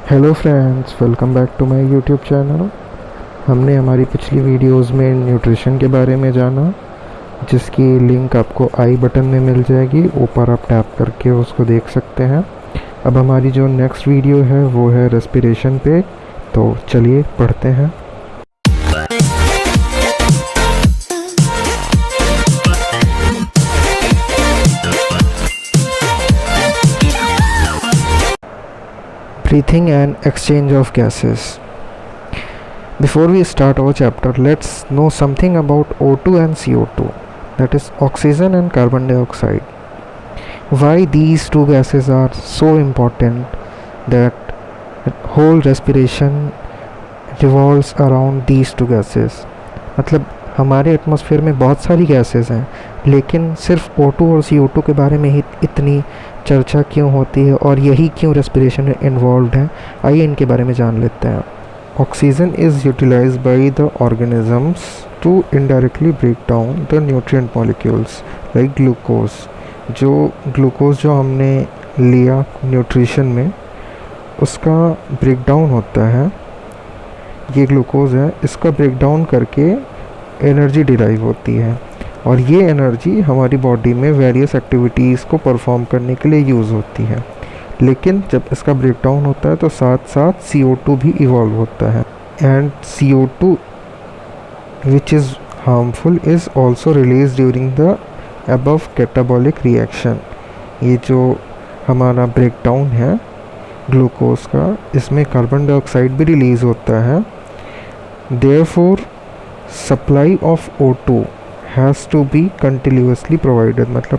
Hello friends, welcome back to my YouTube channel. हमने हमारी पिछली वीडियोस में न्यूट्रिशन के बारे में जाना, जिसकी लिंक आपको आई बटन में मिल जाएगी। ऊपर आप टैप करके उसको देख सकते हैं। अब हमारी जो नेक्स्ट वीडियो है वो है रेस्पिरेशन पे, तो चलिए पढ़ते हैं। Breathing and exchange of gases. Before we start our chapter, let's know something about O2 and CO2, that is oxygen and carbon dioxide. Why these two gases are so important that whole respiration revolves around these two gases. मतलब हमारे atmosphere में बहुत सारी gases हैं, लेकिन सिर्फ O2 और CO2 के बारे में ही इतनी चर्चा क्यों होती है और यही क्यों रेस्पिरेशन में इन्वॉल्व है। आइए इनके बारे में जान लेते हैं। Oxygen is utilized by the organisms to indirectly break down the nutrient molecules like glucose. जो ग्लूकोज जो हमने लिया न्यूट्रिशन में, उसका ब्रेक डाउन होता है। ये ग्लूकोज है, इसका ब्रेक डाउन करके एनर्जी डिराइव होती है, और ये एनर्जी हमारी बॉडी में वेरियस एक्टिविटीज़ को परफॉर्म करने के लिए यूज़ होती है। लेकिन जब इसका ब्रेक डाउन होता है तो साथ साथ CO2 भी इवॉल्व होता है, and CO2 which is harmful is also release during the above catabolic reaction. ये जो हमारा ब्रेक डाउन है ग्लूकोज का, इसमें कार्बन डाइऑक्साइड भी रिलीज़ होता है। Therefore supply of O2 has to be continuously provided, मतलब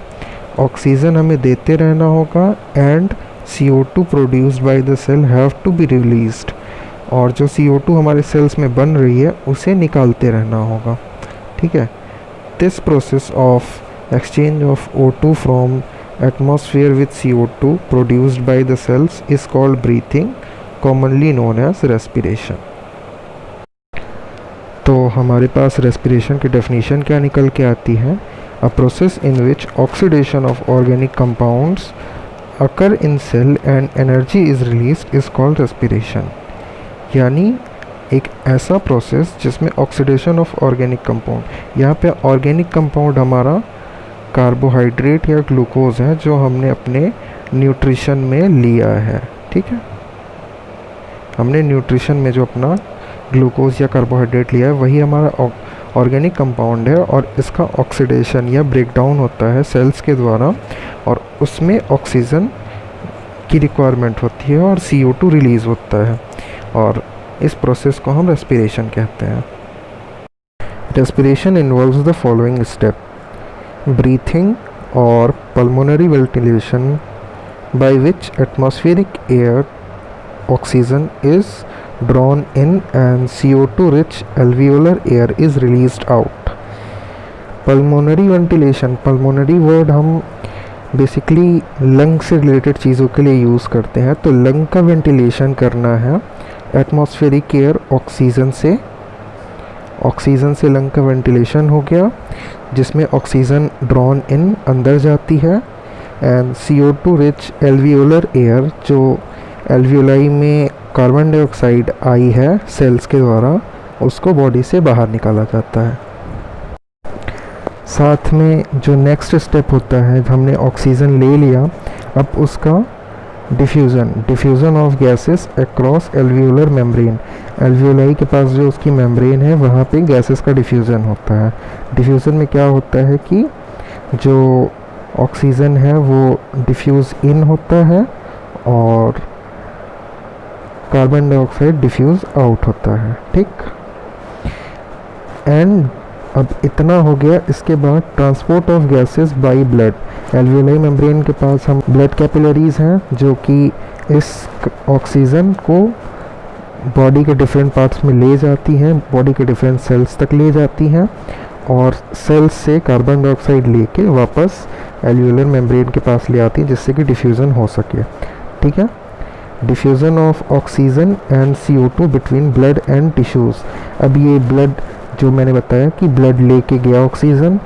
ऑक्सीजन हमें देते रहना होगा, and CO2 produced by the cell have to be released, और जो CO2 हमारे सेल्स में बन रही है उसे निकालते रहना होगा। ठीक है। This process of exchange of O2 from atmosphere with CO2 produced by the cells is called breathing, commonly known as respiration. तो हमारे पास रेस्पिरेशन की डेफिनेशन क्या निकल के आती है? A process in which oxidation of organic compounds occur in cell and energy is released is called respiration. यानी एक ऐसा प्रोसेस जिसमें ऑक्सीडेशन ऑफ ऑर्गेनिक कंपाउंड, यहाँ पे ऑर्गेनिक कंपाउंड हमारा कार्बोहाइड्रेट या ग्लूकोज है जो हमने अपने न्यूट्रिशन में लिया है। ठीक है, हमने न्यूट्रिशन में जो अपना ग्लूकोज या कार्बोहाइड्रेट लिया है वही हमारा ऑर्गेनिक कंपाउंड है, और इसका ऑक्सीडेशन या ब्रेकडाउन होता है सेल्स के द्वारा, और उसमें ऑक्सीजन की रिक्वायरमेंट होती है और CO2 रिलीज़ होता है, और इस प्रोसेस को हम रेस्पिरेशन कहते हैं। Respiration involves the following step: breathing और pulmonary ventilation, by which atmospheric air oxygen is drawn in and CO2 rich alveolar air is released out. Pulmonary ventilation, pulmonary word हम बेसिकली लंग से related चीज़ों के लिए use करते हैं। तो lung का वेंटिलेशन करना है एटमॉस्फेरिक एयर ऑक्सीजन से लंग का वेंटिलेशन हो गया, जिसमें ऑक्सीजन ड्रॉन इन अंदर जाती है, and CO2 rich alveolar air, जो एल्वियोलाई में कार्बन डाइऑक्साइड आई है सेल्स के द्वारा, उसको बॉडी से बाहर निकाला जाता है। साथ में जो नेक्स्ट स्टेप होता है, हमने ऑक्सीजन ले लिया, अब उसका diffusion of gases across alveolar membrane. Alveoli के पास जो उसकी मेम्ब्रेन है वहाँ पे गैसेस का डिफ्यूज़न होता है। डिफ्यूज़न में क्या होता है कि जो ऑक्सीजन है वो डिफ्यूज़ इन होता है और कार्बन डाइऑक्साइड डिफ्यूज़ आउट होता है। ठीक, एंड अब इतना हो गया। इसके बाद transport of gases by blood. Alveoli membrane के पास हम ब्लड कैपिलरीज हैं जो कि इस ऑक्सीजन को बॉडी के डिफरेंट पार्ट्स में ले जाती हैं, बॉडी के डिफरेंट सेल्स तक ले जाती हैं, और सेल्स से कार्बन डाइऑक्साइड लेके वापस एल्वियोलर मेम्ब्रेन के पास ले आती हैं, जिससे कि डिफ्यूज़न हो सके। ठीक है। Diffusion of oxygen and CO2 between blood and tissues. अब ये ब्लड, जो मैंने बताया कि ब्लड लेके गया ऑक्सीजन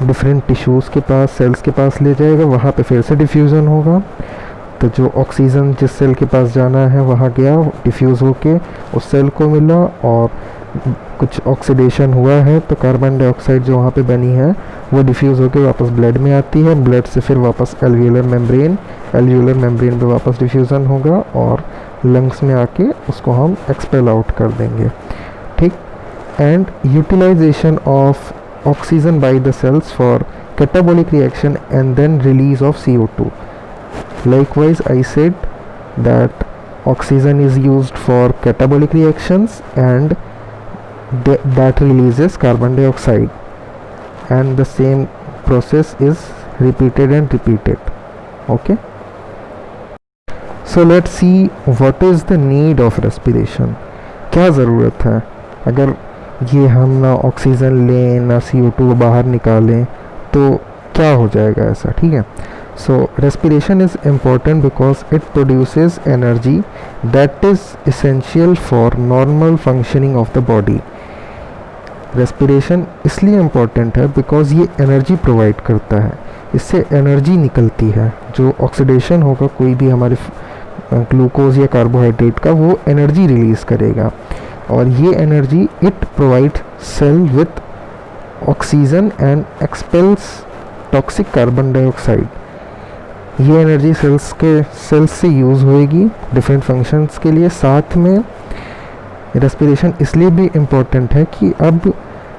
डिफरेंट टिश्यूज़ के पास, सेल्स के पास ले जाएगा, वहाँ पे फिर से डिफ्यूज़न होगा, तो जो ऑक्सीजन जिस सेल के पास जाना है वहाँ गया, डिफ्यूज़ होके उस सेल को मिला, और कुछ ऑक्सीडेशन हुआ है तो कार्बन डाइऑक्साइड जो वहाँ पे बनी है वो डिफ्यूज़ होकर वापस ब्लड में आती है, ब्लड से फिर वापस एल्वियोलर मेम्ब्रेन पे वापस डिफ्यूज़न होगा और लंग्स में आके उसको हम एक्सपेल आउट कर देंगे, ठीक। And utilization of oxygen by the cells for catabolic reaction and then release of CO2. Likewise, I said that oxygen is used for catabolic reactions and that releases carbon dioxide, and the same process is repeated and repeated. Okay, so let's see what is the need of respiration. क्या ज़रूरत है? अगर ये हम ना oxygen लें ना CO2 बाहर निकालें तो क्या हो जाएगा ऐसा, ठीक है। So respiration is important because it produces energy that is essential for normal functioning of the body. Respiration इसलिए इम्पॉर्टेंट है बिकॉज ये एनर्जी प्रोवाइड करता है, इससे एनर्जी निकलती है। जो ऑक्सीडेशन होगा कोई भी हमारे ग्लूकोज या कार्बोहाइड्रेट का, वो एनर्जी रिलीज़ करेगा, और ये energy it provide cell with oxygen and expels toxic carbon dioxide. ये एनर्जी सेल्स से यूज़ होएगी डिफरेंट फंक्शंस के लिए। साथ में रेस्पिरेशन इसलिए भी इम्पोर्टेंट है कि अब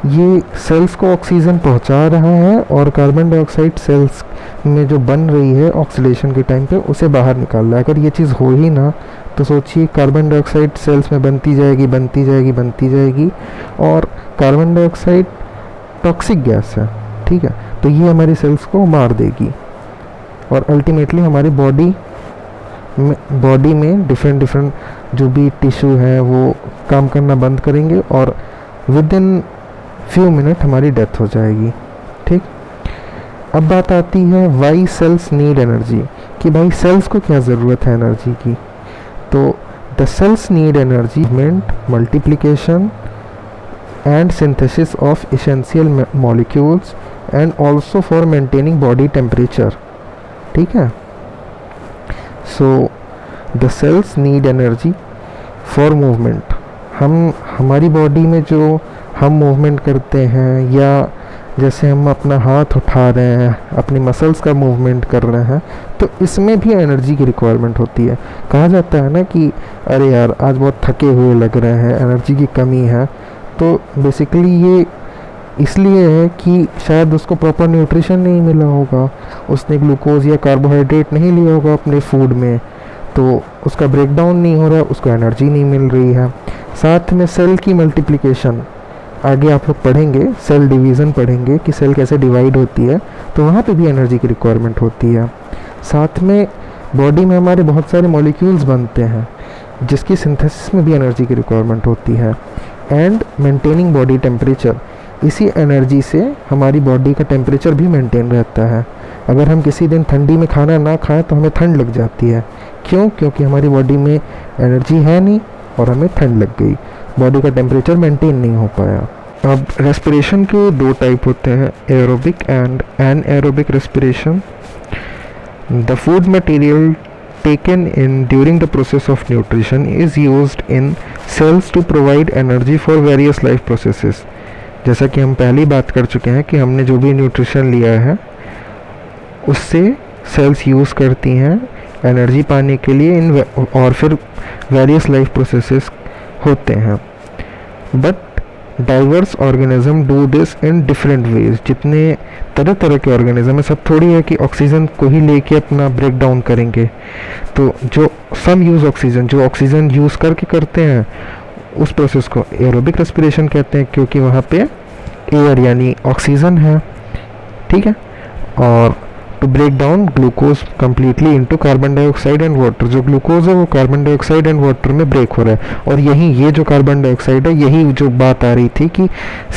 ये सेल्स को ऑक्सीजन पहुंचा रहा है और कार्बन डाइऑक्साइड सेल्स में जो बन रही है ऑक्सीडेशन के टाइम पे उसे बाहर निकाल रहा है। अगर ये चीज़ हो ही ना तो सोचिए कार्बन डाइऑक्साइड सेल्स में बनती जाएगी और कार्बन डाइऑक्साइड टॉक्सिक गैस है, ठीक है। तो ये हमारी सेल्स को मार देगी और अल्टीमेटली हमारी बॉडी में डिफरेंट जो भी टिश्यू है वो काम करना बंद करेंगे और विद इन फ्यू मिनट हमारी डेथ हो जाएगी, ठीक। अब बात आती है वाई सेल्स नीड एनर्जी, कि भाई सेल्स को क्या ज़रूरत है एनर्जी की। तो the cells need energy multiplication and synthesis of essential molecules and also for maintaining body temperature, ठीक है। So the cells need energy for movement. हमारी बॉडी में जो हम मूवमेंट करते हैं या जैसे हम अपना हाथ उठा रहे हैं, अपनी मसल्स का मूवमेंट कर रहे हैं, तो इसमें भी एनर्जी की रिक्वायरमेंट होती है। कहा जाता है ना कि अरे यार आज बहुत थके हुए लग रहे हैं, एनर्जी की कमी है। तो बेसिकली ये इसलिए है कि शायद उसको प्रॉपर न्यूट्रिशन नहीं मिला होगा, उसने ग्लूकोज या कार्बोहाइड्रेट नहीं लिया होगा अपने फूड में, तो उसका ब्रेकडाउन नहीं हो रहा, उसको एनर्जी नहीं मिल रही है। साथ में सेल की मल्टीप्लिकेशन, आगे आप लोग पढ़ेंगे सेल डिवीज़न पढ़ेंगे कि सेल कैसे डिवाइड होती है, तो वहाँ पे भी एनर्जी की रिक्वायरमेंट होती है। साथ में बॉडी में हमारे बहुत सारे मॉलिक्यूल्स बनते हैं जिसकी सिंथेसिस में भी एनर्जी की रिक्वायरमेंट होती है। एंड मेंटेनिंग बॉडी टेम्परेचर, इसी एनर्जी से हमारी बॉडी का टेम्परेचर भी मेंटेन रहता है। अगर हम किसी दिन ठंडी में खाना ना खाएं तो हमें ठंड लग जाती है, क्यों? क्योंकि हमारी बॉडी में एनर्जी है नहीं और हमें ठंड लग गई, बॉडी का टेम्परेचर मेंटेन नहीं हो पाया। अब रेस्पिरेशन के दो टाइप होते हैं, aerobic and anaerobic respiration. The food material taken in during the process of nutrition is used in cells to provide energy for various life processes। जैसा कि हम पहले ही बात कर चुके हैं कि हमने जो भी न्यूट्रिशन लिया है उससे सेल्स यूज़ करती हैं एनर्जी पाने के लिए और फिर वेरियस लाइफ प्रोसेसेस होते हैं। But diverse organism do this in different ways. जितने तरह तरह के ऑर्गेनिज्म है, सब थोड़ी है कि ऑक्सीजन को ही लेके अपना ब्रेक डाउन करेंगे। तो जो सम यूज़ ऑक्सीजन, जो ऑक्सीजन यूज़ करके करते हैं उस प्रोसेस को एरोबिक रेस्पिरेशन कहते हैं, क्योंकि वहाँ पे एयर यानी ऑक्सीजन है, ठीक है। और to break down glucose completely into carbon dioxide and water, जो ग्लूकोज है वो कार्बन डाइऑक्साइड एंड वाटर में ब्रेक हो रहा है। और यही ये जो कार्बन डाइऑक्साइड है, यही जो बात आ रही थी कि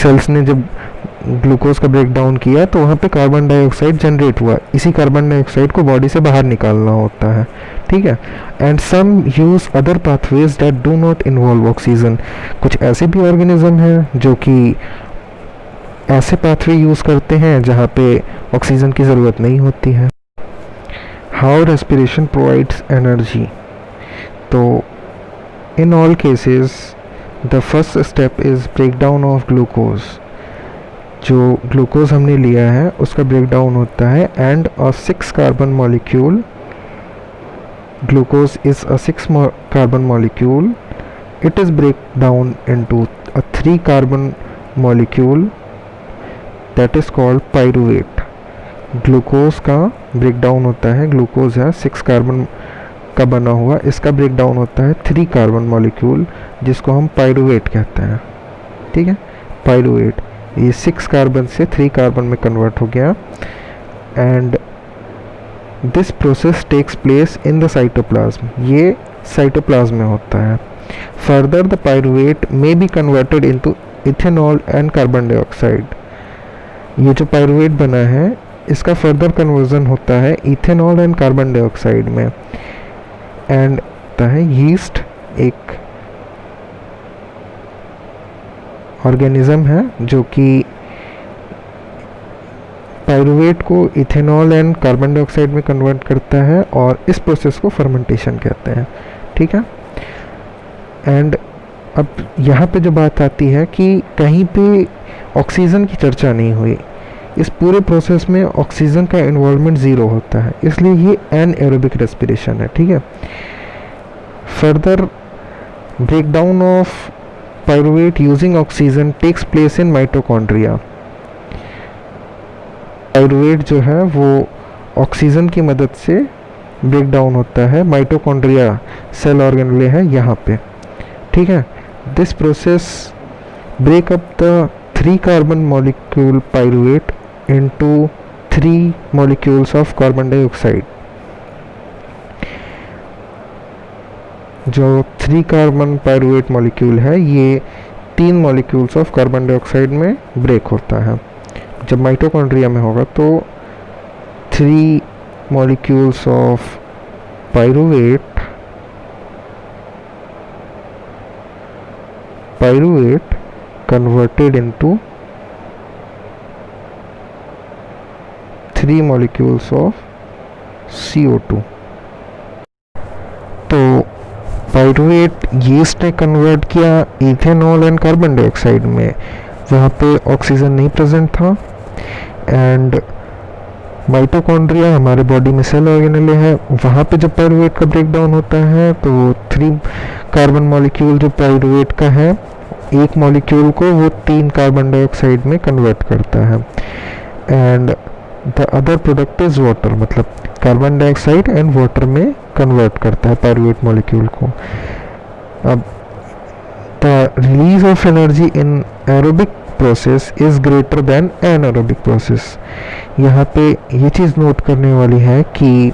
सेल्स ने जब ग्लूकोज का ब्रेक डाउन किया तो वहाँ पे कार्बन डाइऑक्साइड जनरेट हुआ, इसी कार्बन डाइऑक्साइड को बॉडी से बाहर निकालना होता है, ठीक है। And some use other pathways that do not involve oxygen. कुछ ऐसे भी ऑर्गेनिज्म हैं जो कि ऐसे पाथवे यूज़ करते हैं जहाँ पे ऑक्सीजन की ज़रूरत नहीं होती है। How respiration provides energy. तो in all cases the first step is break down of glucose. जो ग्लूकोज हमने लिया है उसका ब्रेक डाउन होता है and a 6 carbon molecule, glucose is a 6 carbon molecule, it is break down into a 3 carbon molecule that is called pyruvate। Glucose का break down होता है, ग्लूकोज है 6 कार्बन का बना हुआ, इसका ब्रेक डाउन होता है 3 कार्बन मॉलिक्यूल जिसको हम पायरुवेट कहते हैं। ठीक है, पायरुवेट ये 6 कार्बन से 3 कार्बन में कन्वर्ट हो गया and this process takes place in the cytoplasm. ये साइटोप्लाज्म में होता है। Further the pyruvate may be converted into ethanol and carbon dioxide. ये जो पायरुवेट बना है इसका फर्दर कन्वर्जन होता है इथेनॉल एंड कार्बन डाइऑक्साइड में एंड होता है यीस्ट, एक ऑर्गेनिज्म है जो कि पायरुवेट को इथेनॉल एंड कार्बन डाइऑक्साइड में कन्वर्ट करता है और इस प्रोसेस को फर्मेंटेशन कहते हैं। ठीक है, एंड अब यहाँ पे जो बात आती है कि कहीं पे ऑक्सीजन की चर्चा नहीं हुई, इस पूरे प्रोसेस में ऑक्सीजन का इन्वॉल्वमेंट ज़ीरो होता है, इसलिए ये एनएरोबिक रेस्पिरेशन है। ठीक है, further breakdown of pyruvate using oxygen takes place in mitochondria. Pyruvate जो है वो ऑक्सीजन की मदद से ब्रेक डाउन होता है, माइटोकॉन्ड्रिया सेल ऑर्गेनेले है यहाँ पे। ठीक है, this process break up the 3 carbon molecule pyruvate into 3 molecules of carbon dioxide. जो 3 कार्बन पायरुवेट मॉलिक्यूल है ये 3 मॉलिक्यूल्स ऑफ कार्बन डाइऑक्साइड में ब्रेक होता है। जब माइटोकॉन्ड्रिया में होगा तो 3 molecules of pyruvate converted into 3 molecules of CO2। तो पायरुवेट यीस्ट ने कन्वर्ट किया इथेनॉल एंड कार्बन डाइऑक्साइड में, वहाँ पे ऑक्सीजन नहीं प्रेजेंट था एंड माइटोकॉन्ड्रिया हमारे बॉडी में सेल ऑर्गेनेले है, वहाँ पे जब पायरुवेट का ब्रेक डाउन होता है तो 3 कार्बन मॉलिक्यूल जो पायरुवेट का है एक मॉलिक्यूल को वो 3 कार्बन डाइऑक्साइड में कन्वर्ट करता है and the other product is water, मतलब कार्बन डाइऑक्साइड एंड वाटर में कन्वर्ट करता है पायरुवेट मॉलिक्यूल को। अब the release of energy in aerobic process is greater than anaerobic process. यहाँ पे ये चीज़ नोट करने वाली है कि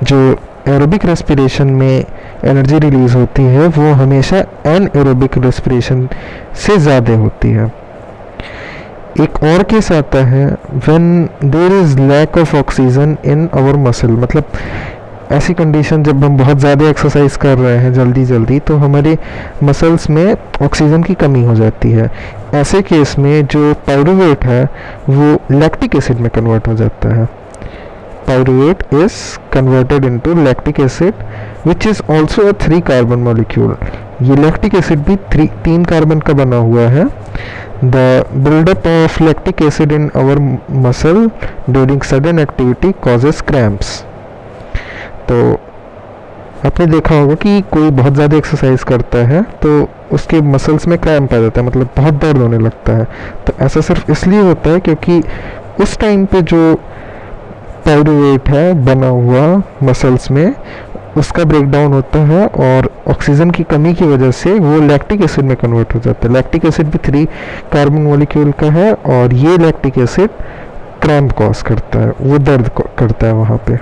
जो एरोबिक रेस्पिरेशन में एनर्जी रिलीज होती है वो हमेशा एनएरोबिक रेस्पिरेशन से ज़्यादा होती है। एक और केस आता है when there is lack of oxygen in our muscle, मतलब ऐसी कंडीशन जब हम बहुत ज़्यादा एक्सरसाइज कर रहे हैं जल्दी तो हमारे मसल्स में ऑक्सीजन की कमी हो जाती है। ऐसे केस में जो पायरुवेट है वो लैक्टिक एसिड में कन्वर्ट हो जाता है। Pyruvate is converted into lactic acid which is also a 3 carbon molecule. ये लैक्टिक एसिड भी 3 कार्बन का बना हुआ है। The buildup of lactic acid in our muscle during sudden activity causes cramps. तो आपने देखा होगा कि कोई बहुत ज़्यादा एक्सरसाइज करता है तो उसके मसल्स में क्रैम्प आ जाता है, मतलब बहुत दर्द होने लगता है। तो ऐसा सिर्फ इसलिए होता है क्योंकि उस टाइम पे जो पायरुवेट है बना हुआ मसल्स में उसका ब्रेक डाउन होता है और ऑक्सीजन की कमी की वजह से वो लैक्टिक एसिड में कन्वर्ट हो जाता है। लैक्टिक एसिड भी 3 कार्बन मॉलिक्यूल का है और ये लैक्टिक एसिड क्रैम्प कॉज करता है, वो दर्द करता है वहाँ पे।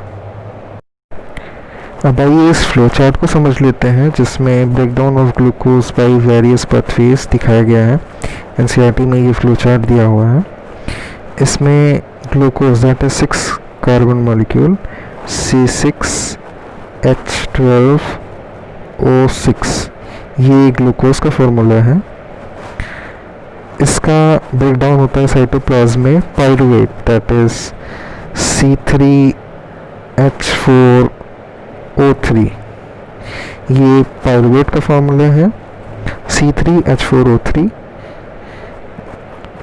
अब आइए इस फ्लो चार्ट को समझ लेते हैं जिसमें breakdown of glucose by various pathways दिखाया गया है। एनसीईआरटी में ये फ्लो चार्ट दिया हुआ है। इसमें glucose that is 6 carbon molecule C6H12O6, ये ग्लूकोज का फॉर्मूला है। इसका ब्रेकडाउन होता है साइटोप्लाज्म में pyruvate that is C3 C3H4O3, ये पायरुवेट का फार्मूला है। C3H4O3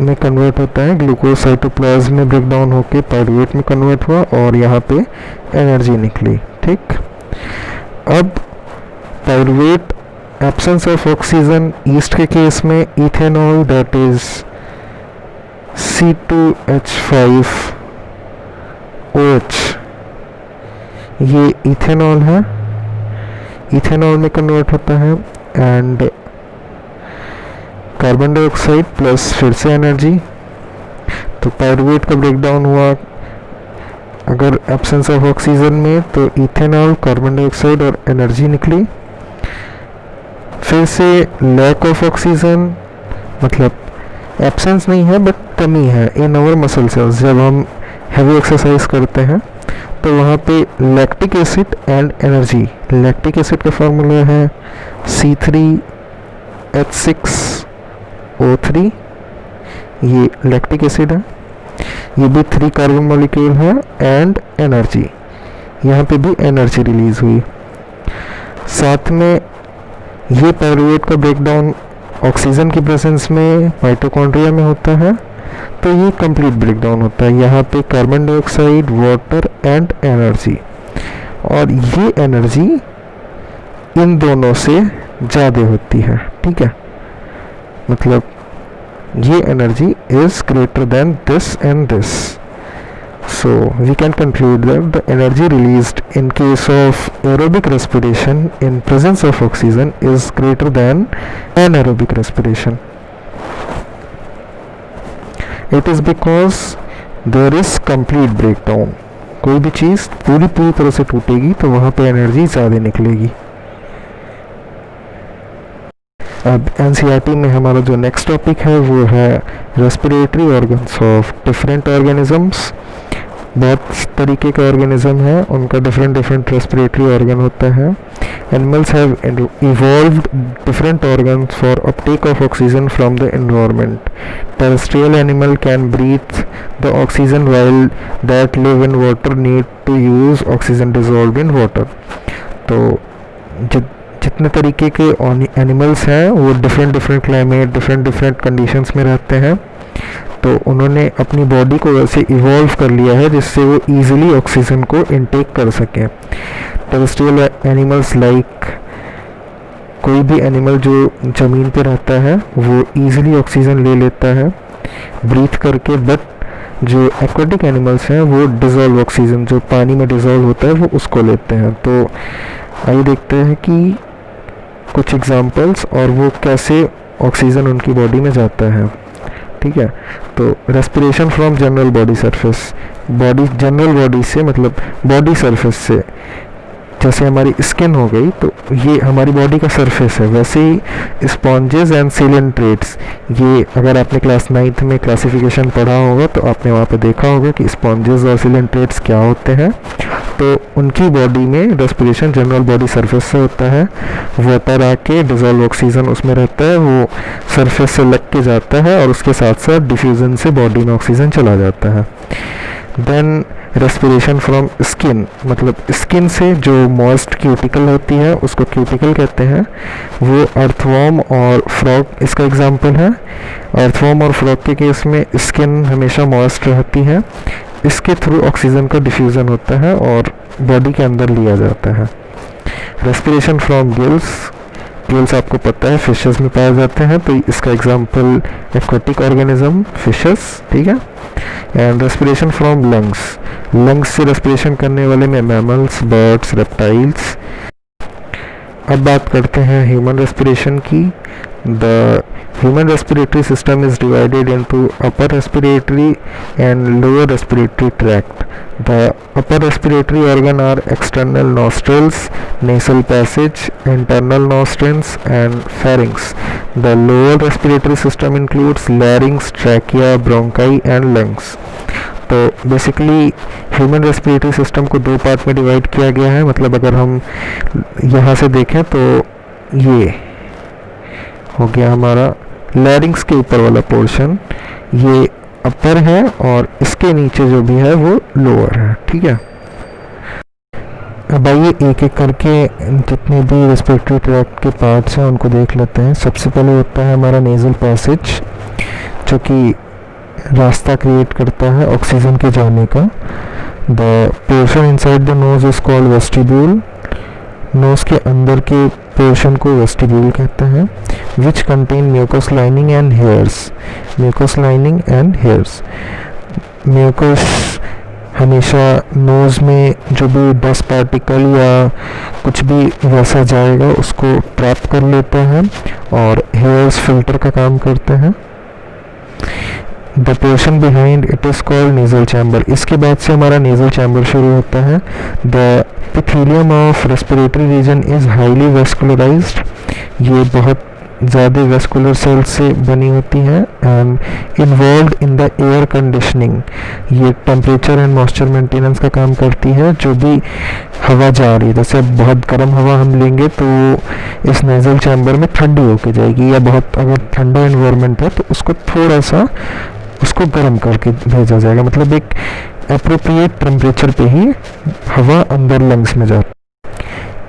में कन्वर्ट होता है, ग्लूकोज साइटोप्लाज्म में ब्रेक डाउन होकर पायरुवेट में कन्वर्ट हुआ और यहाँ पे एनर्जी निकली। ठीक, अब pyruvate absence of oxygen, east के केस में इथेनॉल दैट इज C2H5OH, ये इथेनॉल है, इथेनॉल में कन्वर्ट होता है। एंड कार्बन डाइऑक्साइड प्लस फिर से एनर्जी, तो पायरुवेट का ब्रेकडाउन हुआ अगर एब्सेंस ऑफ ऑक्सीजन में, तो इथेनॉल, कार्बन डाइऑक्साइड और एनर्जी निकली। फिर से लैक ऑफ ऑक्सीजन, मतलब एब्सेंस नहीं है बट कमी है इन आवर मसल सेल्स। जब हम हैवी एक्सरसाइज करते हैं तो वहाँ पे lactic acid and energy, lactic acid का फार्मूला है C3H6O3, ये लैक्टिक एसिड है, ये भी 3 कार्बन मॉलिक्यूल है। एंड एनर्जी, यहाँ पे भी एनर्जी रिलीज हुई। साथ में ये पायरुवेट का ब्रेकडाउन ऑक्सीजन की प्रेजेंस में माइटोकॉन्ड्रिया में होता है, तो ये कंप्लीट ब्रेकडाउन होता है। यहाँ पे carbon dioxide, water and energy, और ये एनर्जी इन दोनों से ज़्यादा होती है। ठीक है, मतलब ये energy is greater than this and this. So we can conclude that the energy released in case of aerobic respiration in presence of oxygen is greater than anaerobic respiration. It is because there is complete breakdown. कोई भी चीज़ पूरी तरह से टूटेगी तो वहाँ पे energy ज़्यादा निकलेगी। अब NCERT में हमारा जो नेक्स्ट टॉपिक है वो है respiratory organs of different organisms. बहुत तरीके के ऑर्गेनिज्म हैं, उनका डिफरेंट रेस्पिरेटरी ऑर्गन होता है। Animals have evolved different organs for uptake of oxygen from the environment. Terrestrial animal can breathe the oxygen while that live in water need to use oxygen dissolve in water. तो जितने तरीके के animals हैं वो different climate, different conditions में रहते हैं, तो उन्होंने अपनी बॉडी को वैसे इवॉल्व कर लिया है जिससे वो ईजिली ऑक्सीजन को इनटेक कर सकें। टेरेस्ट्रियल एनिमल्स लाइक कोई भी एनिमल जो ज़मीन पे रहता है वो ईजिली ऑक्सीजन ले लेता है ब्रीथ करके, बट जो एक्वाटिक एनिमल्स हैं वो डिज़ोल्व ऑक्सीजन, जो पानी में डिज़ोल्व होता है, वो उसको लेते हैं। तो आइए देखते हैं कि कुछ एग्जांपल्स और वो कैसे ऑक्सीजन उनकी बॉडी में जाता है। ठीक है, तो respiration from general body surface, general body से मतलब बॉडी सरफेस से, जैसे हमारी स्किन हो गई तो ये हमारी बॉडी का सरफेस है, वैसे ही स्पॉन्जेस एंड सिलेंट्रेट्स, ये अगर आपने क्लास 9th में क्लासिफिकेशन पढ़ा होगा तो आपने वहाँ पे देखा होगा कि स्पॉन्जेस और सिलेंट्रेट्स क्या होते हैं। तो उनकी बॉडी में रेस्पिरेशन जनरल बॉडी सरफेस से होता है, वाटर आके डिजॉल्व ऑक्सीजन उसमें रहता है, वो सरफेस से लग के जाता है और उसके साथ साथ डिफ्यूज़न से बॉडी में ऑक्सीजन चला जाता है। देन रेस्पिरेशन फ्रॉम स्किन, मतलब स्किन से जो मॉइस्ट क्यूटिकल होती है उसको क्यूटिकल कहते हैं, वो अर्थवॉर्म और फ्रॉग इसका एग्जांपल है। अर्थवॉर्म और फ्रॉग के केस में स्किन हमेशा मॉइस्ट रहती है, इसके थ्रू ऑक्सीजन का डिफ्यूज़न होता है और बॉडी के अंदर लिया जाता है। रेस्पिरेशन फ्रॉम गिल्स आपको पता है फिशेस में पाए जाते हैं, तो इसका एग्जांपल एक्वाटिक ऑर्गेनिज्म फिशेस। ठीक है, एंड रेस्पिरेशन फ्रॉम लंग्स से रेस्पिरेशन करने वाले में मैमल्स, बर्ड्स, रेप्टाइल्स। अब बात करते हैं ह्यूमन रेस्पिरेशन की। The human respiratory system is divided into upper respiratory and lower respiratory tract. The upper respiratory organ are external nostrils, nasal passage, internal nostrils and pharynx. The lower respiratory system includes larynx, trachea, bronchi and lungs. तो basically human respiratory system को 2 part में divide किया गया है। मतलब अगर हम यहाँ से देखें तो ये हो गया हमारा लैरिंग्स के ऊपर वाला पोर्शन, ये अपर है और इसके नीचे जो भी है वो लोअर है। ठीक है, अब आइए एक एक करके जितने भी रेस्पिरेटरी ट्रैक्ट के पार्ट्स हैं उनको देख लेते हैं। सबसे पहले होता है हमारा नेज़ल पैसेज, जो कि रास्ता क्रिएट करता है ऑक्सीजन के जाने का। The portion inside the nose is called vestibule. Nose के अंदर के पोर्शन को वेस्टिब्यूल कहते हैं। Which contain mucus lining and hairs. Mucus lining and hairs. Mucus हमेशा नोज़ में जो भी डस्ट पार्टिकल या कुछ भी वैसा जाएगा उसको ट्रैप कर लेता है, और हेयर्स फिल्टर का काम करते हैं। The portion behind it is called nasal chamber. इसके बाद से हमारा नेज़ल चैम्बर शुरू होता है। The epithelium of respiratory region is highly vascularised. ये बहुत ज़्यादा वेस्कुलर सेल्स से बनी होती हैं and involve in the air conditioning. ये टेम्परेचर एंड मॉइस्चर मेंटेनेंस का काम करती है। जो भी हवा जा रही है, जैसे अब बहुत गर्म हवा हम लेंगे तो इस नेज़ल चैम्बर में ठंडी होके जाएगी, या बहुत अगर ठंडा एनवायरनमेंट है तो उसको थोड़ा सा उसको गर्म करके भेजा जाएगा। मतलब एक एप्रोप्रिएट टेम्परेचर पे ही हवा अंदर लंग्स में जाती है।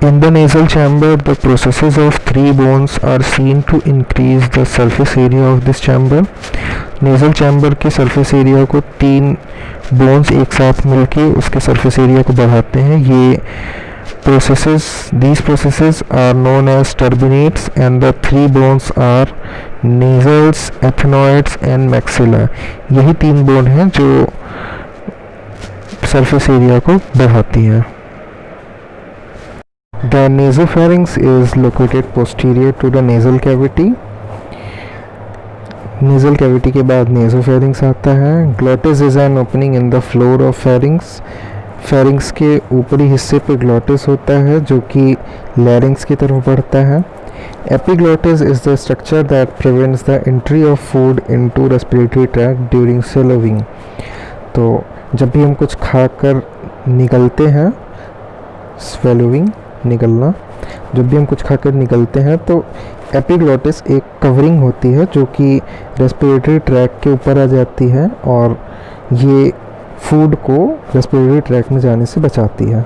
In the nasal chamber, the processes of three bones are seen to increase the surface area of this chamber. Nasal chamber के surface area को 3 bones एक साथ मिलके उसके surface area को बढ़ाते हैं। ये these processes are known as turbinates, and the 3 bones are nasals, ethmoids and maxilla. यही 3 बोन हैं जो surface area को बढ़ाती हैं। The nasopharynx is located posterior to the nasal cavity. Nasal cavity के बाद nasopharynx आता है। Glottis is an opening in the floor of pharynx. pharynx के ऊपरी हिस्से पे glottis होता है जो कि larynx की तरफ बढ़ता है। Epiglottis is the structure that prevents the entry of food into respiratory tract during swallowing. तो जब भी हम कुछ खाकर निगलते हैं, swallowing निकलना, जब भी हम कुछ खाकर निकलते हैं तो एपिग्लॉटिस एक कवरिंग होती है जो कि रेस्पिरेटरी ट्रैक के ऊपर आ जाती है, और ये फूड को रेस्पिरेटरी ट्रैक में जाने से बचाती है।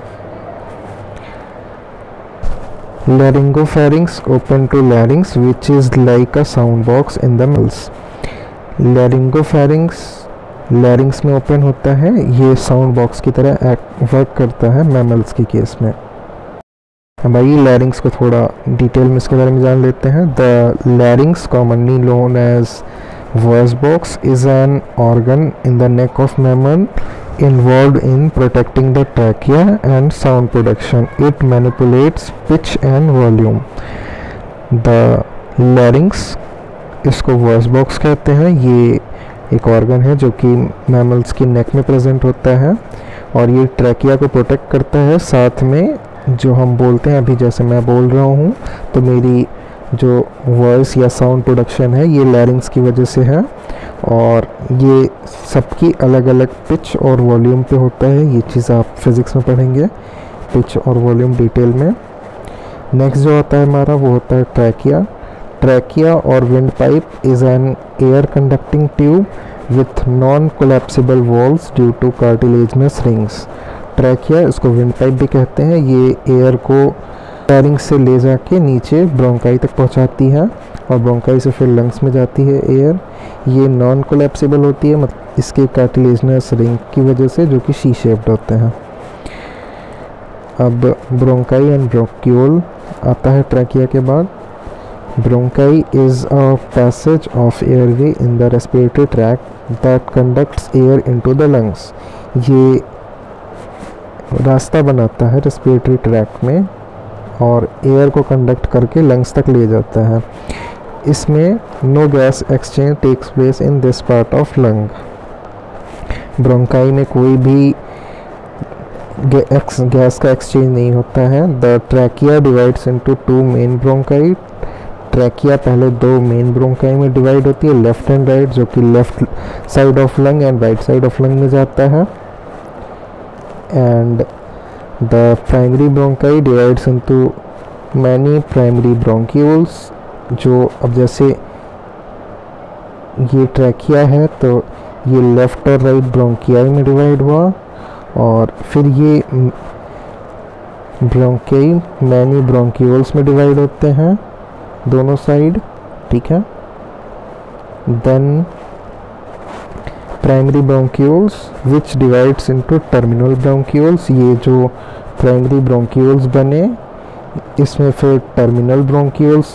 Laryngopharynx open to larynx which is like a sound box in the mouth. Laryngopharynx larynx में ओपन होता है। ये साउंड बॉक्स की तरह वर्क करता है मैमल्स के केस में। अब आइए लैरिंग्स को थोड़ा डिटेल में इसके बारे में जान लेते हैं। The larynx commonly known as voice box is an organ in the neck of mammal involved in protecting the trachea and sound production. It manipulates pitch and volume. The larynx, इसको voice box कहते हैं। ये एक organ है जो कि mammals की नेक में प्रेजेंट होता है, और ये ट्रैकिया को प्रोटेक्ट करता है। साथ में जो हम बोलते हैं, अभी जैसे मैं बोल रहा हूँ तो मेरी जो वॉइस या साउंड प्रोडक्शन है ये लैरिंग्स की वजह से है, और ये सबकी अलग अलग पिच और वॉल्यूम पे होता है। ये चीज़ आप फिज़िक्स में पढ़ेंगे, पिच और वॉल्यूम डिटेल में। नेक्स्ट जो होता है हमारा वो होता है ट्रैकिया। ट्रैकिया और wind pipe is an air conducting tube with non collapsible walls due to cartilaginous rings. Trachea, इसको विंड पाइप भी कहते हैं, ये एयर को लैरिंग्स से ले जाके नीचे ब्रोंकाई तक पहुंचाती है, और ब्रोंकाई से फिर लंग्स में जाती है एयर। ये नॉन कोलैप्सिबल होती है, मतलब इसके कार्टिलेजनस रिंग की वजह से, जो कि शी शेप्ड होते हैं। अब ब्रोंकाई एंड ब्रोंक्यूल आता है ट्रैकिया के बाद। Bronchi is a passage of airway in the respiratory tract that conducts air into the lungs. ये रास्ता बनाता है रेस्पिरेटरी ट्रैक्ट में और एयर को कंडक्ट करके लंग्स तक ले जाता है। इसमें no gas exchange takes place in this part of lung. Bronchi में कोई भी गैस का एक्सचेंज नहीं होता है। The trachea divides into 2 main bronchi. Trachea पहले 2 मेन ब्रोंकाई में डिवाइड होती है, लेफ्ट एंड राइट, जो कि left side of lung and right side of lung में जाता है। And the primary bronchi divides into many primary bronchioles. जो अब जैसे ये ट्रैकिया है तो ये लेफ्ट और राइट ब्रोंकियाई में डिवाइड हुआ, और फिर ये ब्रोंकाई मैनी ब्रोंक्यूल्स में डिवाइड होते हैं दोनों साइड, ठीक है। Then primary bronchioles which divides into terminal bronchioles, ये जो प्राइमरी ब्रोंक्यूल्स बने इसमें फिर टर्मिनल ब्रोंक्यूल्स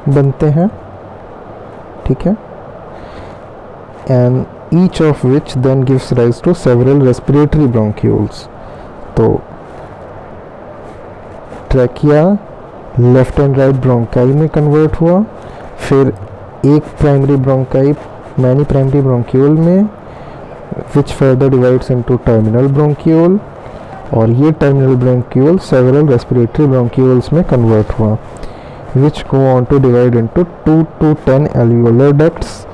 बनते हैं, ठीक है। And each of which then gives rise to several respiratory bronchioles. तो trachea left and right bronchi में कन्वर्ट हुआ, फिर एक primary bronchi many primary bronchiole में which further divides into terminal bronchiole, और ये terminal bronchiole several respiratory bronchioles में convert हुआ which go on to divide into 2 to 10 alveolar ducts.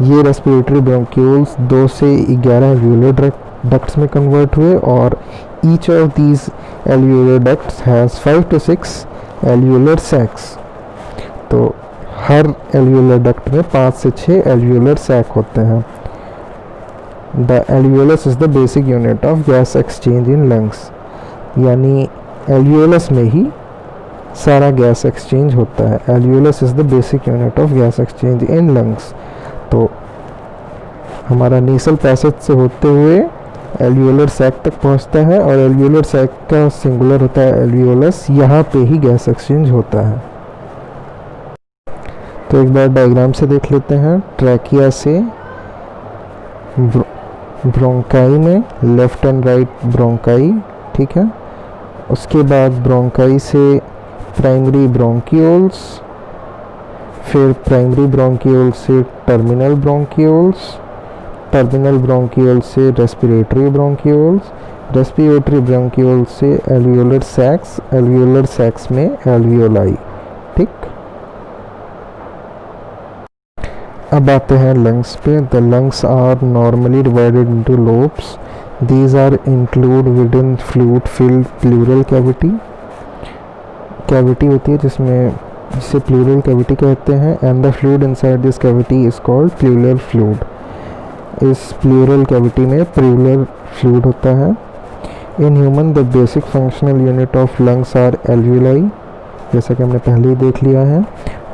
ये रेस्पिरेटरी ब्रोंक्यूल्स 2 से 11 एल्वियोलर डक्ट्स में कन्वर्ट हुए, और each of these alveolar ducts has 5 to 6 alveolar sacs. तो हर एल्वियोलर डक्ट में 5 से 6 एल्वियोलर सैक होते हैं। The alveolus is the basic unit of gas exchange in lungs, यानी एल्वियोलस में ही सारा गैस एक्सचेंज होता है। Alveolus is the basic unit of gas exchange in lungs. तो हमारा नेसल पैसेज से होते हुए एल्वियोलर सैक तक पहुंचता है, और एल्वियोलर सैक का सिंगुलर होता है एल्वियोलस, यहाँ पे ही गैस एक्सचेंज होता है। तो एक बार डायग्राम से देख लेते हैं। ट्रैकिया से ब्रोंकाई में लेफ्ट एंड राइट ब्रोंकाई, ठीक है। उसके बाद ब्रोंकाई से प्राइमरी ब्रोंक्यूल्स, फिर प्राइमरी ब्रोंक्यूल से टर्मिनल ब्रोंक्यूल्स, टर्मिनल ब्रोंक्यूल से रेस्पिरेटरी ब्रोंक्यूल्स, रेस्पिरेटरी ब्रोंक्यूल से एल्वियोलर सैक्स, एल्वियोलर सैक्स में एल्वियोलाई, ठीक। अब आते हैं लंग्स पे। The lungs are normally divided into lobes. These are include within fluid filled pleural cavity. Cavity होती है जिसे प्लूरल कैविटी कहते हैं, and the fluid inside this cavity is called pleural fluid. इस प्लूरल कैविटी में plural fluid होता है। In human the basic functional unit of lungs are alveoli, जैसा कि हमने पहले ही देख लिया है।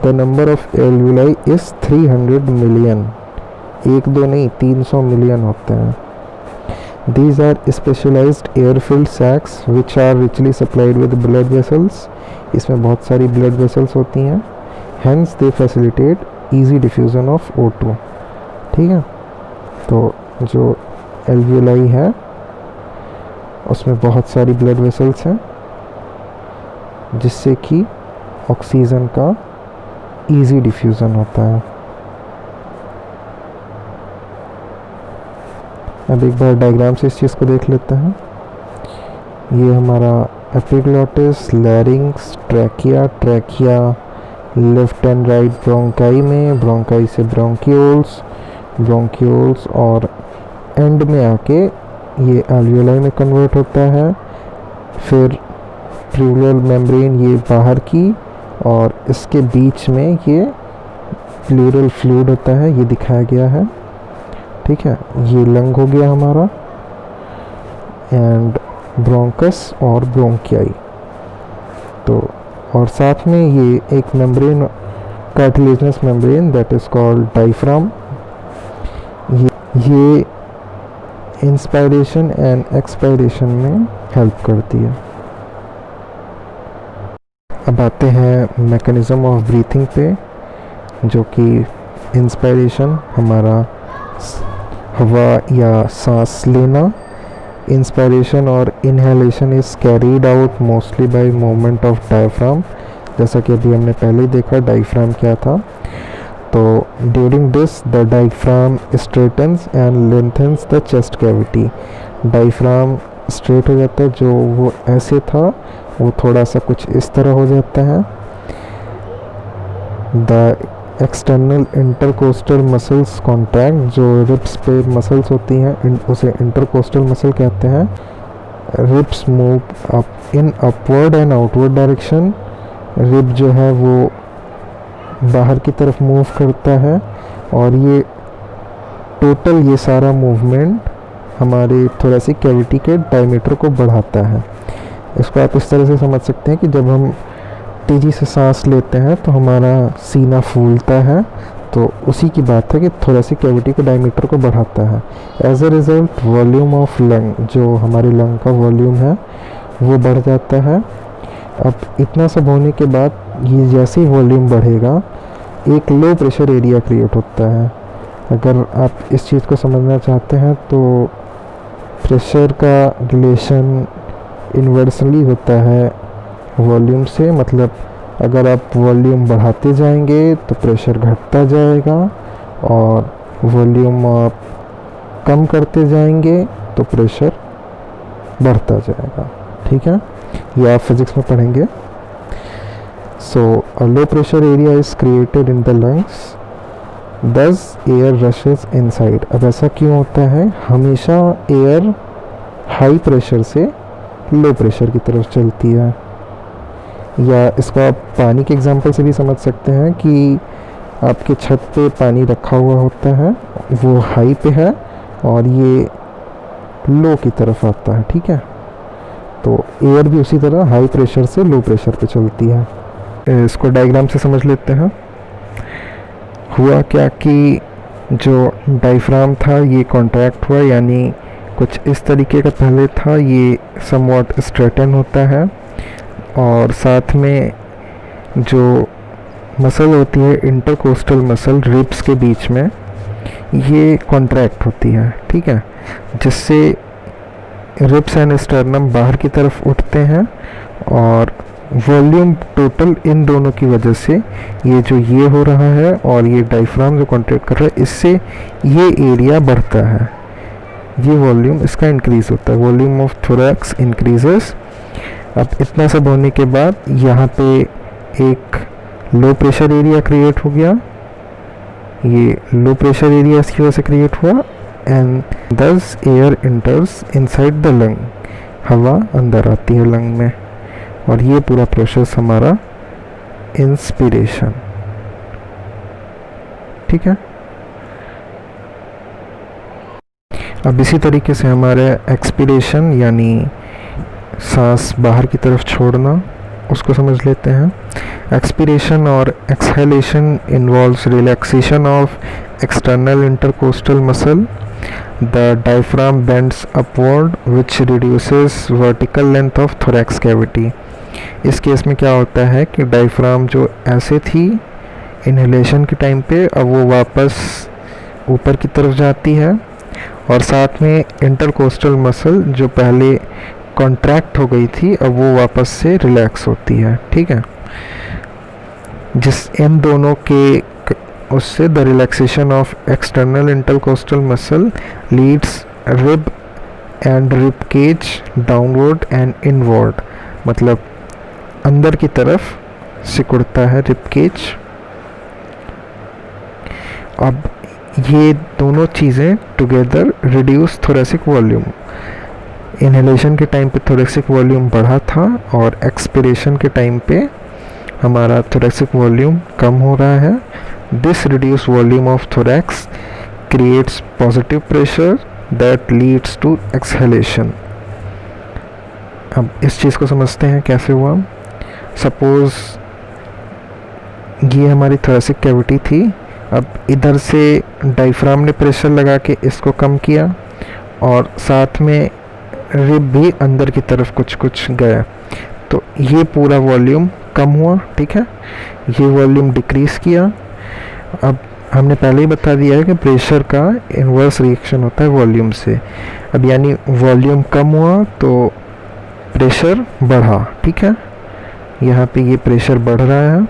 The number of alveoli is 300 million, 1-2 नहीं 300 मिलियन होते हैं। These are specialized air-filled sacs which are richly supplied with blood vessels. इसमें बहुत सारी blood vessels होती हैं, hence they facilitate easy diffusion of O2, ठीक है। तो जो alveoli है उसमें बहुत सारी blood vessels हैं जिससे कि ऑक्सीजन का easy diffusion होता है। अब एक बार डायग्राम से इस चीज़ को देख लेते हैं। ये हमारा epiglottis, larynx, trachea, trachea left and right bronchi में, ब्रोंकाई से ब्रोंक्यूल्स, ब्रोंक्यूल्स और एंड में आके ये एल्वियोलाई में कन्वर्ट होता है। फिर प्लूरल मेम्ब्रेन ये बाहर की, और इसके बीच में ये प्लूरल फ्लूइड होता है, ये दिखाया गया है, ठीक है। ये लंग हो गया हमारा, एंड ब्रोंकस और ब्रोंकियाई। तो और साथ में ये एक membrane, cartilaginous membrane that is called diaphragm. ये इंस्पायरेशन एंड एक्सपायरेशन में हेल्प करती है। अब आते हैं मैकेनिज्म ऑफ ब्रीथिंग पे, जो कि इंस्पायरेशन हमारा हवा या सांस लेना, इंस्पायरेशन और inhalation is carried out mostly bye movement of diaphragm. जैसा कि अभी हमने पहले देखा डायफ्राम क्या था। तो during this the diaphragm straightens and lengthens the chest cavity. Diaphragm straight हो जाता है, जो वो ऐसे था वो थोड़ा सा कुछ इस तरह हो जाता है। The external intercostal muscles contract, जो रिब्स पे मसल्स होती हैं उसे इंटरकोस्टल मसल कहते हैं। Ribs move up in upward and outward direction. Rib जो है वो बाहर की तरफ मूव करता है, और ये टोटल ये सारा मूवमेंट हमारे थोरेसिक कैविटी के डायमीटर को बढ़ाता है। इसको आप इस तरह से समझ सकते हैं कि जब हम तेज़ी से सांस लेते हैं तो हमारा सीना फूलता है, तो उसी की बात है कि थोरेसिक कैविटी के डायमीटर को बढ़ाता है। As a result volume of lung, जो हमारे लंग का वॉल्यूम है वो बढ़ जाता है। अब इतना सब होने के बाद ये जैसे ही वॉल्यूम बढ़ेगा एक लो प्रेशर एरिया क्रिएट होता है। अगर आप इस चीज़ को समझना चाहते हैं तो प्रेशर का रिलेशन इन्वर्सली होता है वॉल्यूम से, मतलब अगर आप वॉल्यूम बढ़ाते जाएंगे तो प्रेशर घटता जाएगा, और वॉल्यूम आप कम करते जाएंगे तो प्रेशर बढ़ता जाएगा। ठीक है, ये आप फिज़िक्स में पढ़ेंगे। So a low pressure area is created in the lungs, thus air rushes inside. अब ऐसा क्यों होता है? हमेशा एयर हाई प्रेशर से लो प्रेशर की तरफ चलती है। या इसको आप पानी के एग्जांपल से भी समझ सकते हैं कि आपके छत पे पानी रखा हुआ होता है, वो हाई पे है और ये लो की तरफ आता है। ठीक है, तो एयर भी उसी तरह हाई प्रेशर से लो प्रेशर पे चलती है। इसको डायग्राम से समझ लेते हैं। हुआ क्या कि जो डायफ्राम था ये कॉन्ट्रैक्ट हुआ, यानी कुछ इस तरीके का पहले था, ये समवॉट स्ट्रेटन होता है, और साथ में जो मसल होती है इंटरकोस्टल मसल रिब्स के बीच में, ये कॉन्ट्रैक्ट होती है। ठीक है, जिससे रिब्स एंड स्टर्नम बाहर की तरफ उठते हैं, और वॉल्यूम टोटल इन दोनों की वजह से ये हो रहा है और ये डायफ्राम जो कॉन्ट्रैक्ट कर रहा है, इससे ये एरिया बढ़ता है, ये वॉल्यूम इसका इंक्रीज होता है, वॉल्यूम ऑफ थोरैक्स इंक्रीजेस। अब इतना सब होने के बाद यहाँ पे एक लो प्रेशर एरिया क्रिएट हो गया, ये लो प्रेशर एरिया इसकी वजह से क्रिएट हुआ, एंड दस एयर इंटर्स इनसाइड द लंग, हवा अंदर आती है लंग में, और ये पूरा प्रोसेस हमारा इंस्पिरेशन। ठीक है, अब इसी तरीके से हमारे एक्सपिरेशन यानी सांस बाहर की तरफ छोड़ना, उसको समझ लेते हैं। एक्सपिरेशन और exhalation involves relaxation of external intercostal muscle, the diaphragm bends upward which reduces vertical length of thorax cavity. इस केस में क्या होता है कि डायफ्राम जो ऐसे थी इनहेलेशन के टाइम पे, अब वो वापस ऊपर की तरफ जाती है, और साथ में इंटरकोस्टल मसल जो पहले कॉन्ट्रैक्ट हो गई थी अब वो वापस से रिलैक्स होती है। ठीक है, जिस इन दोनों के उससे the relaxation of external intercostal muscle leads rib and rib cage downward and inward, मतलब अंदर की तरफ सिकुड़ता है रिब केज। अब ये दोनों चीज़ें together reduce thoracic volume. Inhalation के टाइम पे थोरेसिक वॉल्यूम बढ़ा था और एक्सपिरेशन के टाइम पे हमारा थोरेसिक वॉल्यूम कम हो रहा है। This reduce volume of thorax creates positive pressure that leads to exhalation. अब इस चीज़ को समझते हैं कैसे हुआ। सपोज़ ये हमारी थोरेसिक कैविटी थी, अब इधर से डायफ्राम ने प्रेशर लगा के इसको कम किया, और साथ में रिब भी अंदर की तरफ कुछ कुछ गया, तो ये पूरा वॉल्यूम कम हुआ। ठीक है, ये वॉल्यूम डिक्रीज़ किया। अब हमने पहले ही बता दिया है कि प्रेशर का इन्वर्स रिएक्शन होता है वॉल्यूम से। अब यानी वॉल्यूम कम हुआ तो प्रेशर बढ़ा। ठीक है, यहाँ पे ये प्रेशर बढ़ रहा है,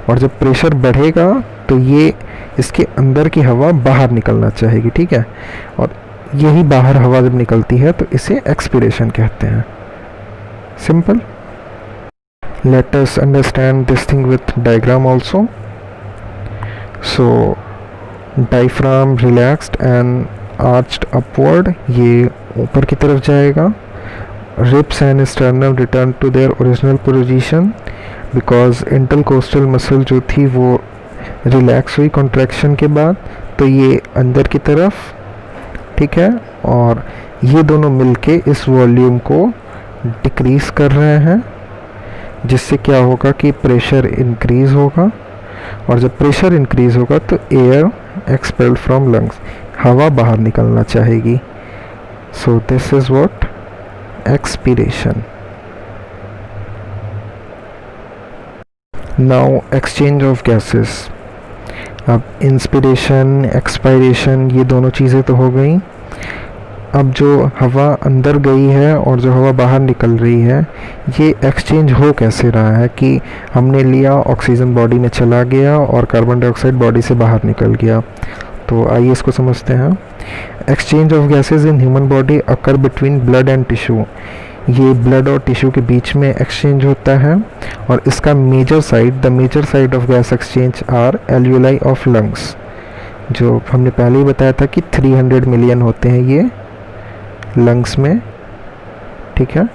और जब प्रेशर बढ़ेगा तो ये इसके अंदर की हवा बाहर निकलना चाहेगी। ठीक है, और यही बाहर हवा जब निकलती है तो इसे एक्सपिरेशन कहते हैं। Simple. Let us understand this thing with diagram also. So diaphragm relaxed and arched upward, ये ऊपर की तरफ जाएगा। Ribs and sternum return to their original position because intercostal muscle जो थी वो रिलैक्स हुई कॉन्ट्रैक्शन के बाद, तो ये अंदर की तरफ। ठीक है, और ये दोनों मिलके इस वॉल्यूम को डिक्रीज़ कर रहे हैं, जिससे क्या होगा कि प्रेशर इंक्रीज़ होगा, और जब प्रेशर इंक्रीज़ होगा तो एयर एक्सपेल्ड फ्रॉम लंग्स, हवा बाहर निकलना चाहेगी. So this is what expiration. Now exchange of gases. अब इंस्पिरेशन, एक्सपायरेशन, ये दोनों चीज़ें तो हो गई. अब जो हवा अंदर गई है और जो हवा बाहर निकल रही है, ये एक्सचेंज हो कैसे रहा है कि हमने लिया, ऑक्सीजन बॉडी में चला गया और कार्बन डाइऑक्साइड बॉडी से बाहर निकल गया. तो आइए इसको समझते हैं. Exchange of gases in human body occur between blood and tissue. ये ब्लड और टिश्यू के बीच में एक्सचेंज होता है, और इसका major side of gas exchange are alveoli of lungs. जो हमने पहले ही बताया था कि 300 मिलियन होते हैं ये लंग्स में. ठीक है.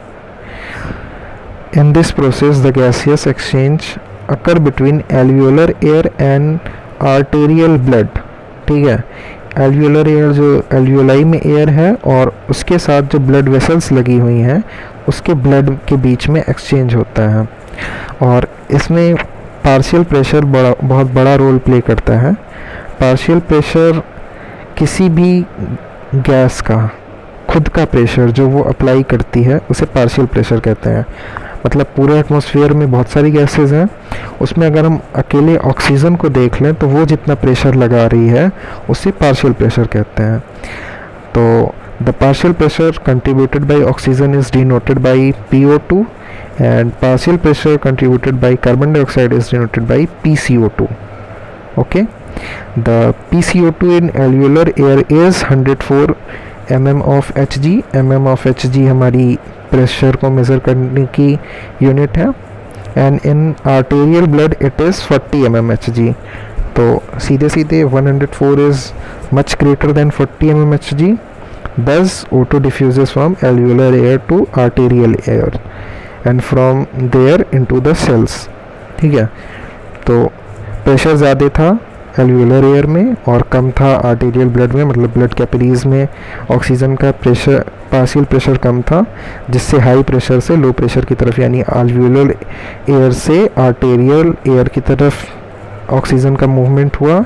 In this process the gaseous exchange occur between एल्यूलर air and arterial blood. ठीक है. एल्यूलर एयर, जो एल्यूलाई में एयर है और उसके साथ जो ब्लड वेसल्स लगी हुई हैं, उसके ब्लड के बीच में एक्सचेंज होता है. और इसमें पार्शियल प्रेशर बहुत बड़ा रोल प्ले करता है. पार्शियल प्रेशर किसी भी गैस का खुद का प्रेशर जो वो अप्लाई करती है, उसे पार्शियल प्रेशर कहते हैं. मतलब पूरे एटमॉस्फेयर में बहुत सारी गैसेस हैं, उसमें अगर हम अकेले ऑक्सीजन को देख लें तो वो जितना प्रेशर लगा रही है उसे पार्शियल प्रेशर कहते हैं. तो the partial pressure contributed by oxygen is denoted by PO2 and partial pressure contributed by carbon dioxide is denoted by PCO2. Okay. The PCO2 in alveolar air is 104 mm of Hg. mm of Hg हमारी pressure को measure करने की unit है. And in arterial blood it is 40 mm Hg. तो सीधे 104 is much greater than 40 mm Hg. Thus O2 diffuses from alveolar air to arterial air and from there into the cells. ठीक है. तो pressure ज़्यादा था एल्यूलर air में और कम था आर्टेरियल ब्लड में, मतलब ब्लड कैपिलरीज में ऑक्सीजन का प्रेशर, पार्शियल प्रेशर कम था, जिससे हाई प्रेशर से लो प्रेशर की तरफ, यानी एल्यूलर एयर से आर्टेरियल एयर की तरफ ऑक्सीजन का मूवमेंट हुआ,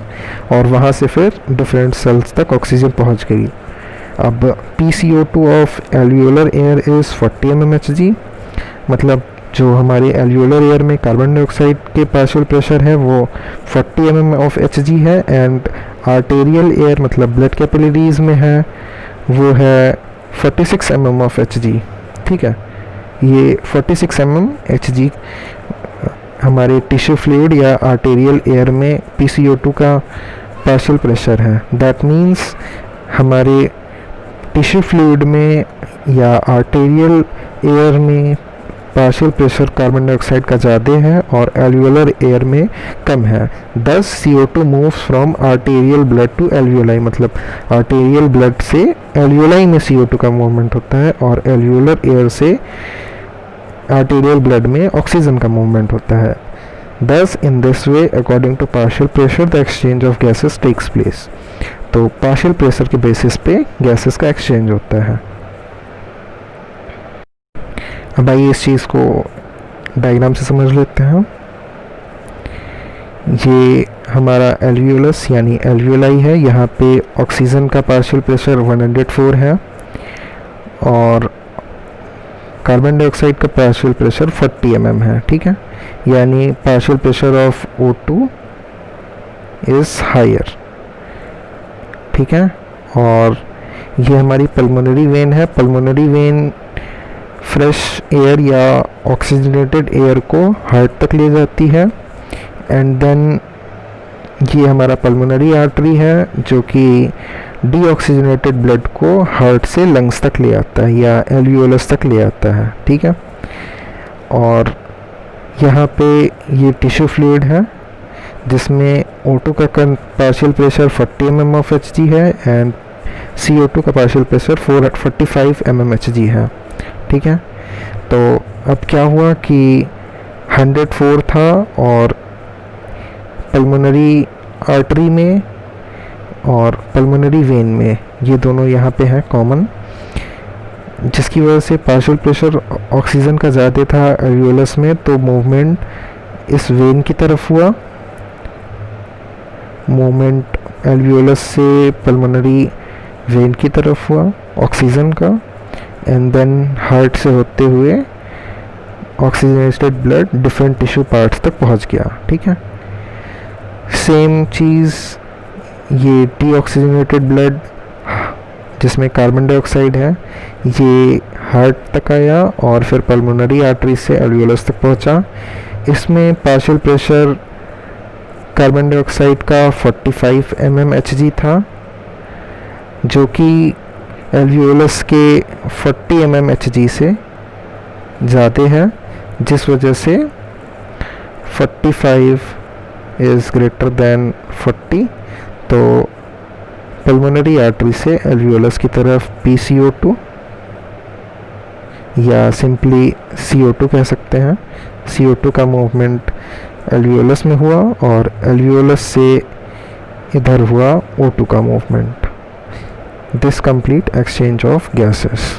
और वहाँ से फिर डिफरेंट सेल्स तक ऑक्सीजन पहुँच गई. अब PCO2 of एल्यूलर air is 40 mm Hg. मतलब जो हमारे एल्यूलर एयर में कार्बन डाइऑक्साइड के पार्शियल प्रेशर है वो 40 mm ऑफ Hg है, एंड आर्टेरियल एयर मतलब ब्लड कैपिलरीज में है वो है 46 mm ऑफ Hg. ठीक है. ये 46 mm Hg हमारे टिश्यू फ्लूइड या आर्टेरियल एयर में PCO2 का पार्शियल प्रेशर है. दैट मीन्स हमारे टिश्यू फ्लूइड में या आर्टेरियल एयर में पार्शियल प्रेशर कार्बन डाइऑक्साइड का ज़्यादा है और एल्यूलर एयर में कम है. Thus CO2 moves from arterial blood to alveoli. मतलब आर्टेरियल ब्लड से एल्यूलाई में CO2 का मूवमेंट होता है और एल्यूलर एयर से आर्टेरियल ब्लड में ऑक्सीजन का मूवमेंट होता है. Thus in this way according to partial pressure the exchange of gases takes place. तो पार्शियल प्रेशर के बेसिस पे गैसेस का एक्सचेंज होता है. अब आइए इस चीज़ को डायग्राम से समझ लेते हैं. ये हमारा एल्वियोलस यानी एल्वियोलाई है. यहाँ पे ऑक्सीजन का पार्शियल प्रेशर 104 है और कार्बन डाइऑक्साइड का पार्शियल प्रेशर 40 mm है. ठीक है, यानी partial pressure of O2 is higher. ठीक है, और ये हमारी पल्मोनरी वेन है. पल्मोनरी वेन फ्रेश एयर या ऑक्सीजनेटेड एयर को हार्ट तक ले जाती है. एंड देन ये हमारा पल्मोनरी आर्टरी है जो कि डीऑक्सीजनेटेड ब्लड को हार्ट से लंग्स तक ले आता है या एल्वियोलस तक ले आता है. ठीक है, और यहाँ पे ये टिश्यू फ्लूइड है जिसमें O2 का partial pressure 40 mm of Hg है एंड CO2 का पार्शियल प्रेशर 45 mm Hg है. ठीक है, तो अब क्या हुआ कि 104 था और पल्मोनरी आर्टरी में और पल्मोनरी वेन में, ये दोनों यहाँ पे हैं कॉमन, जिसकी वजह से पार्शियल प्रेशर ऑक्सीजन का ज़्यादा था एल्वियोलस में, तो मूवमेंट इस वेन की तरफ हुआ, मूवमेंट एल्वियोलस से पल्मोनरी वेन की तरफ हुआ ऑक्सीजन का, एंड देन हार्ट से होते हुए oxygenated blood different tissue parts तक पहुंच गया। ठीक है, सेम चीज़ ये डी ऑक्सीजनेटेड ब्लड जिसमें कार्बन डाइऑक्साइड है, ये हार्ट तक आया और फिर पल्मोनरी आर्टरी से एल्वियोलस तक पहुंचा। इसमें पार्शियल प्रेशर कार्बन डाइऑक्साइड का 45 mmHg था, जो कि एल्वियोलस के 40 mmHg से ज़्यादा है, जिस वजह से 45 इज़ ग्रेटर देन 40, तो पल्मोनरी आर्टरी से एल्वियोलस की तरफ PCO2 या सिंपली CO2 कह सकते हैं, CO2 का मूवमेंट एल्वियोलस में हुआ और एल्वियोलस से इधर हुआ O2 का movement. This complete exchange of gases.